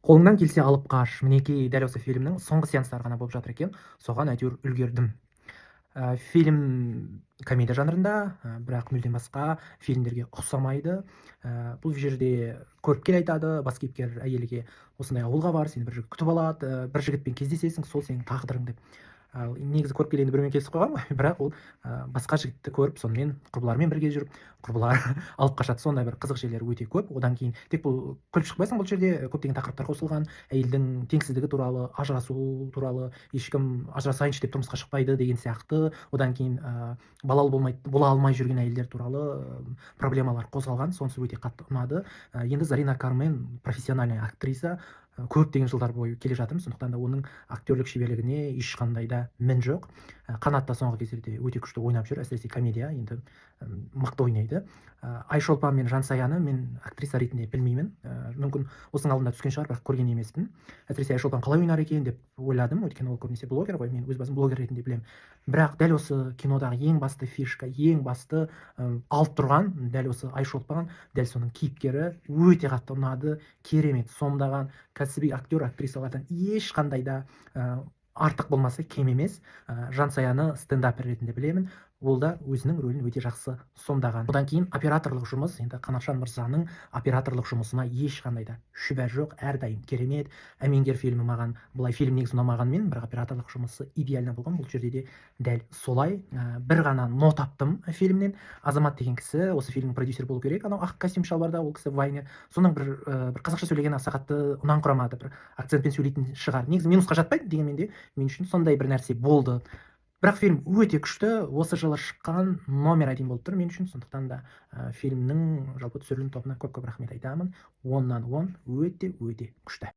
Қолыңнан келсе алып қаш. Мінекей дәл осы фильмнің соңғы сеанстары ғана болып жатыр екен. Соған әйтеуір үлгердім. Фильм комедия жанрында, бірақ мүлдем басқа фильмдерге ұқсамайды. Бұл жерде көріпкел айтады, бас кейіпкер әйелге осындай ауылға бар, сені бір жігіт күтіп алады, бір жігітпен кездесесің, сол сенің тағдырың деп. Ал негізі көріпкел енді біреумен келісіп қойған ғой, бірақ ол басқа жігітті көріп, сонымен құрбыларымен бірге жүріп, құрбылар алып қашады. Сондай бір қызық жерлер өте көп. Одан кейін тек бұл күліп шықпайсың, бұл жерде көптеген тақырыптар қосылған. Әйелдің теңсіздігі туралы, ажырасу туралы, ешкім ажырасайыншы деп тұрмысқа шықпайды деген сияқты. Одан кейін балалы бола алмай жүрген әйелдер туралы проблемалар қозғалған. Сонысы өте қатты ұнады. Енді Зарина Кармен профессиональный актриса, көптеген жылдар бойы келе жатырмыз, сондықтан да оның актерлік шеберлігіне ешқандай да мін жоқ. Қанат та соңғы кездерде өте күшті ойнап жүр, әсіресе комедия енді мықты ойнайды. Айшолпан мен Жансаяны мен актриса ретінде білмеймін, мүмкін осының алдында түскен шығар, бірақ көрген емеспін. Әсіресе Айшолпан қалай ойнар екен деп ойладым, өйткені ол көбінесе блогер ғой, мен өз басым блогер ретінде білемін. Бірақ дәл осы кинодағы ең басты фишка, ең басты алып тұрған дәл осы Айшолпан, дәл соның кейіпкері өте қатты ұнады, керемет сомдаған. Кәсіби актер актрисалардан ешқандай да артық болмаса кем емес. Жансаяны стендапер ретінде білемін, ол да өзінің рөлін өте жақсы сомдаған. Одан кейін операторлық жұмыс, енді Қанатжан мырзаның операторлық жұмысына ешқандай да шүбә жоқ, әрдайым керемет. Әмеңгер фильмі маған, былай фильм негізі ұнамағанмен, бірақ операторлық жұмысы идеально болған. Бұл жерде де дәл солай. Бір ғана нот таптым фильмнен. Азамат деген кісі осы фильмнің продюсері болу керек, анау ақ костюм шалбарда, ол кісі вайнер. Соның бір қазақша сөйлеген аса қатты ұнан құрамады, бір акцентпен сөйлейтін шығар. Негізі минусқа жатпайды, дегенмен де мен үшін сондай бір нәрсе болды. Бірақ фильм өте күшті, осы жылы шыққан номер один болып тұр мен үшін, сондықтан да фильмнің жалпы түсірілім тобына көп рахмет айтамын. 10-нан 10 өте күшті.